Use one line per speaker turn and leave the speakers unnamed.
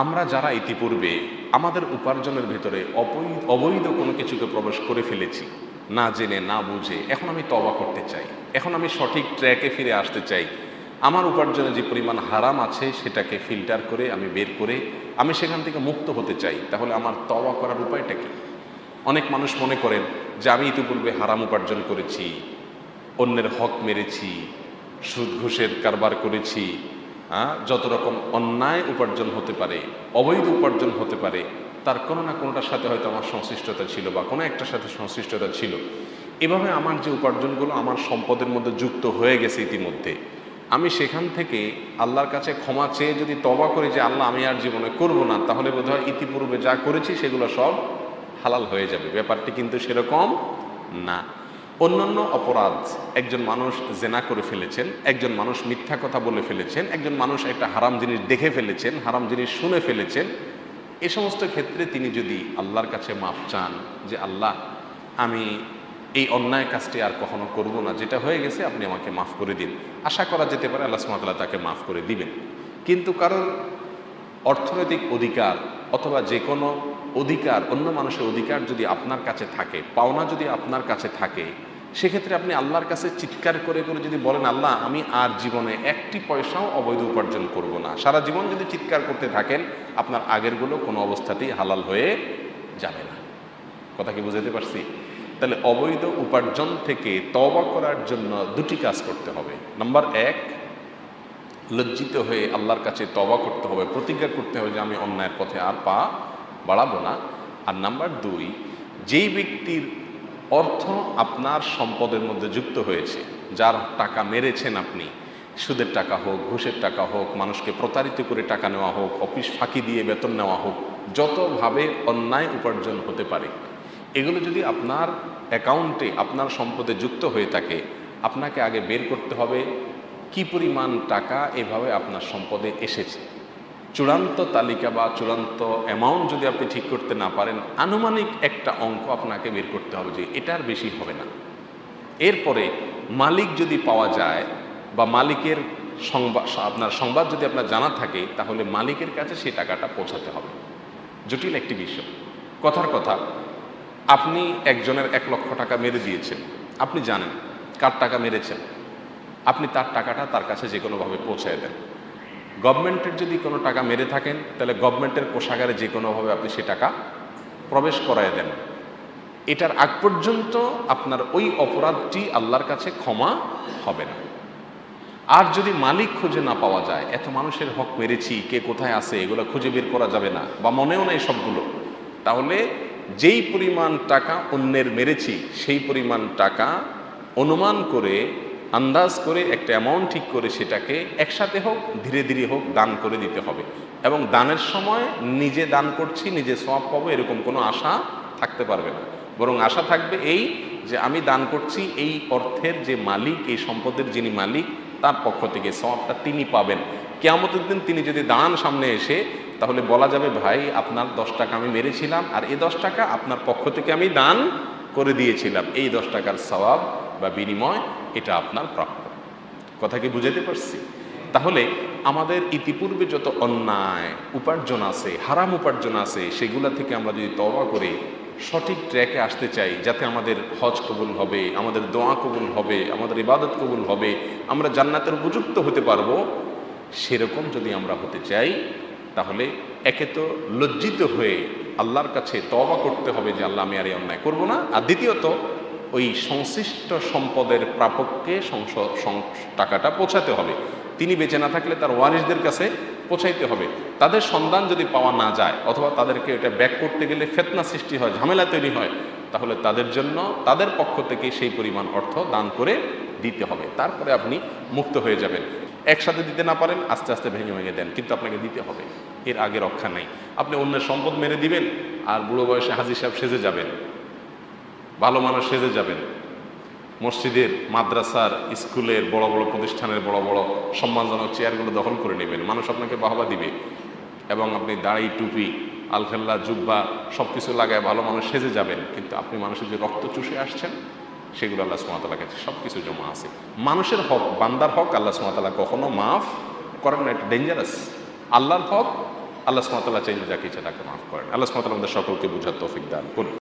আমরা যারা ইতিপূর্বে আমাদের উপার্জনের ভেতরে অবৈধ কোনো কিছুকে প্রবেশ করে ফেলেছি, না জেনে না বুঝে, এখন আমি তওবা করতে চাই, এখন আমি সঠিক ট্র্যাকে ফিরে আসতে চাই। আমার উপার্জনে যে পরিমাণ হারাম আছে সেটাকে ফিল্টার করে আমি বের করে আমি সেখান থেকে মুক্ত হতে চাই। তাহলে আমার তওবা করার উপায়টা কি? অনেক মানুষ মনে করেন যে আমি ইতিপূর্বে হারাম উপার্জন করেছি, অন্যের হক মেরেছি, সুদ ঘুষের কারবার করেছি, যত রকম অন্যায় উপার্জন হতে পারে, অবৈধ উপার্জন হতে পারে, তার কোনো না কোনোটার সাথে হয়তো আমার সংশ্লিষ্টতা ছিল বা কোনো একটার সাথে সংশ্লিষ্টতা ছিল। এভাবে আমার যে উপার্জনগুলো আমার সম্পদের মধ্যে যুক্ত হয়ে গেছে ইতিমধ্যে, আমি সেখান থেকে আল্লাহর কাছে ক্ষমা চেয়ে যদি তওবা করি যে আল্লাহ আমি আর জীবনে করব না, তাহলে বোধহয় ইতিপূর্বে যা করেছি সেগুলো সব হালাল হয়ে যাবে। ব্যাপারটি কিন্তু সেরকম না। অন্যান্য অপরাধ, একজন মানুষ জেনা করে ফেলেছেন, একজন মানুষ মিথ্যা কথা বলে ফেলেছেন, একজন মানুষ একটা হারাম জিনিস দেখে ফেলেছেন, হারাম জিনিস শুনে ফেলেছেন, এ সমস্ত ক্ষেত্রে তিনি যদি আল্লাহর কাছে মাফ চান যে আল্লাহ আমি এই অন্যায় কাজটি আর কখনো করব না, যেটা হয়ে গেছে আপনি আমাকে মাফ করে দিন, আশা করা যেতে পারে আল্লাহ সুবহানাহু ওয়া তাআলা তাকে মাফ করে দিবেন। কিন্তু কারোর অর্থনৈতিক অধিকার অথবা যে কোনো অধিকার, অন্য মানুষের অধিকার যদি আপনার কাছে থাকে, পাওনা যদি আপনার কাছে থাকে, সেক্ষেত্রে আপনি আল্লাহর কাছে চিৎকার করে করে যদি বলেন আল্লাহ আমি আর জীবনে একটি পয়সাও অবৈধ উপার্জন করব না, সারা জীবন যদি চিৎকার করতে থাকেন, আপনার আগেরগুলো কোনো অবস্থাতেই হালাল হয়ে যাবে না। কথা কি বুঝাতে পারছি? তাহলে অবৈধ উপার্জন থেকে তওবা করার জন্য দুটি কাজ করতে হবে। নাম্বার এক, লজ্জিত হয়ে আল্লাহর কাছে তওবা করতে হবে, প্রতিজ্ঞা করতে হবে যে আমি অন্যায়ের পথে আর পা বাড়াবো না। আর নাম্বার দুই, যেই ব্যক্তির অর্থ আপনার সম্পদের মধ্যে যুক্ত হয়েছে, যার টাকা মেরেছেন আপনি, সুদের টাকা হোক, ঘুষের টাকা হোক, মানুষকে প্রতারিত করে টাকা নেওয়া হোক, অফিস ফাঁকি দিয়ে বেতন নেওয়া হোক, যতভাবে অন্যায় উপার্জন হতে পারে, এগুলো যদি আপনার অ্যাকাউন্টে আপনার সম্পদে যুক্ত হয়ে থাকে, আপনাকে আগে বের করতে হবে কি পরিমাণ টাকা এভাবে আপনার সম্পদে এসেছে। চূড়ান্ত তালিকা বা চূড়ান্ত অ্যামাউন্ট যদি আপনি ঠিক করতে না পারেন, আনুমানিক একটা অঙ্ক আপনাকে বের করতে হবে যে এটার বেশি হবে না। এরপরে মালিক যদি পাওয়া যায় বা মালিকের আপনার সংবাদ যদি আপনার জানা থাকে, তাহলে মালিকের কাছে সেই টাকাটা পৌঁছাতে হবে। জটিল একটি বিষয়। কথার কথা, আপনি একজনের 1 লক্ষ টাকা মেরে দিয়েছেন, আপনি জানেন কার টাকা মেরেছেন, আপনি তার টাকাটা তার কাছে যে কোনোভাবে পৌঁছায় দেন। গভর্নমেন্টের যদি কোনো টাকা মেরে থাকেন, তাহলে গভর্নমেন্টের কোষাগারে যে কোনোভাবে আপনি সে টাকা প্রবেশ করায় দেন। এটার আগ পর্যন্ত আপনার ওই অপরাধটি আল্লাহর কাছে ক্ষমা হবে না। আর যদি মালিক খুঁজে না পাওয়া যায়, এত মানুষের হক মেরেছি, কে কোথায় আছে এগুলো খুঁজে বের করা যাবে না বা মনেও নেই সবগুলো, তাহলে যেই পরিমাণ টাকা অন্যের মেরেছি সেই পরিমাণ টাকা অনুমান করে, আন্দাজ করে, একটা অ্যামাউন্ট ঠিক করে সেটাকে একসাথে হোক ধীরে ধীরে হোক দান করে দিতে হবে। এবং দানের সময় নিজে দান করছি, নিজে সওয়াব পাবো এরকম কোনো আশা থাকতে পারবে না। বরং আশা থাকবে এই যে আমি দান করছি, এই অর্থের যে মালিক, এই সম্পদের যিনি মালিক, তার পক্ষ থেকে সওয়াবটা তিনি পাবেন। কিয়ামতের দিন তিনি যদি দাঁড়ান সামনে এসে, তাহলে বলা যাবে ভাই আপনার 10 টাকা আমি মেরেছিলাম, আর এই 10 টাকা আপনার পক্ষ থেকে আমি দান করে দিয়েছিলাম, এই 10 টাকার সওয়াব বা বিনিময় এটা আপনার প্রাপ্য। কথা কি বুঝাতে পারছি? তাহলে আমাদের ইতিপূর্বে যত অন্যায় উপার্জন আছে, হারাম উপার্জন আছে, সেগুলা থেকে আমরা যদি তওবা করে সঠিক ট্র্যাকে আসতে চাই, যাতে আমাদের হজ কবুল হবে, আমাদের দোয়া কবুল হবে, আমাদের ইবাদত কবুল হবে, আমরা জান্নাতের উপযুক্ত হতে পারবো, সেরকম যদি আমরা হতে চাই, তাহলে একে তো লজ্জিত হয়ে আল্লাহর কাছে তওবা করতে হবে যে আল্লাহ আমি আর এই অন্যায় করবো না। আর দ্বিতীয়ত ওই সংশ্লিষ্ট সম্পদের প্রাপককে টাকাটা পৌঁছাতে হবে। তিনি বেঁচে না থাকলে তার ওয়ারিসদের কাছে পৌঁছাইতে হবে। তাদের সন্ধান যদি পাওয়া না যায়, অথবা তাদেরকে এটা ব্যাক করতে গেলে ফিতনা সৃষ্টি হয়, ঝামেলা তৈরি হয়, তাহলে তাদের জন্য তাদের পক্ষ থেকে সেই পরিমাণ অর্থ দান করে দিতে হবে। তারপরে আপনি মুক্ত হয়ে যাবেন। একসাথে দিতে না পারেন, আস্তে আস্তে ভেঙে ভেঙে দেন, কিন্তু আপনাকে দিতে হবে, এর আগে রক্ষা নেই। আপনি অন্যের সম্পদ মেরে দিবেন আর বুড়ো বয়সে হাজী সাহেব সেজে যাবেন, ভালো মানুষ সেজে যাবেন, মসজিদের, মাদ্রাসার, স্কুলের, বড় বড় প্রতিষ্ঠানের বড় বড় সম্মানজনক চেয়ারগুলো দখল করে নেবেন, মানুষ আপনাকে বাহবা দিবে, এবং আপনি দাড়ি, টুপি, আলখেল্লা, জুব্বা সব কিছু লাগায় ভালো মানুষ সেজে যাবেন, কিন্তু আপনি মানুষের যে রক্ত চুষে আসছেন সেগুলো আল্লাহ সুবহানাহু ওয়া তাআলার কাছে সব কিছু জমা আছে। মানুষের হক, বান্দার হক আল্লাহ সুবহানাহু ওয়া তাআলা কখনো মাফ করেন না, এটা ডেঞ্জারাস। আল্লাহর হক আল্লাহ সুবহানাহু ওয়া তাআলা চাইলে যাকে ইচ্ছা তাকে মাফ করেন। আল্লাহ সুবহানাহু ওয়া তাআলা আমাদের সকলকে বুঝার তৌফিক দান করুন।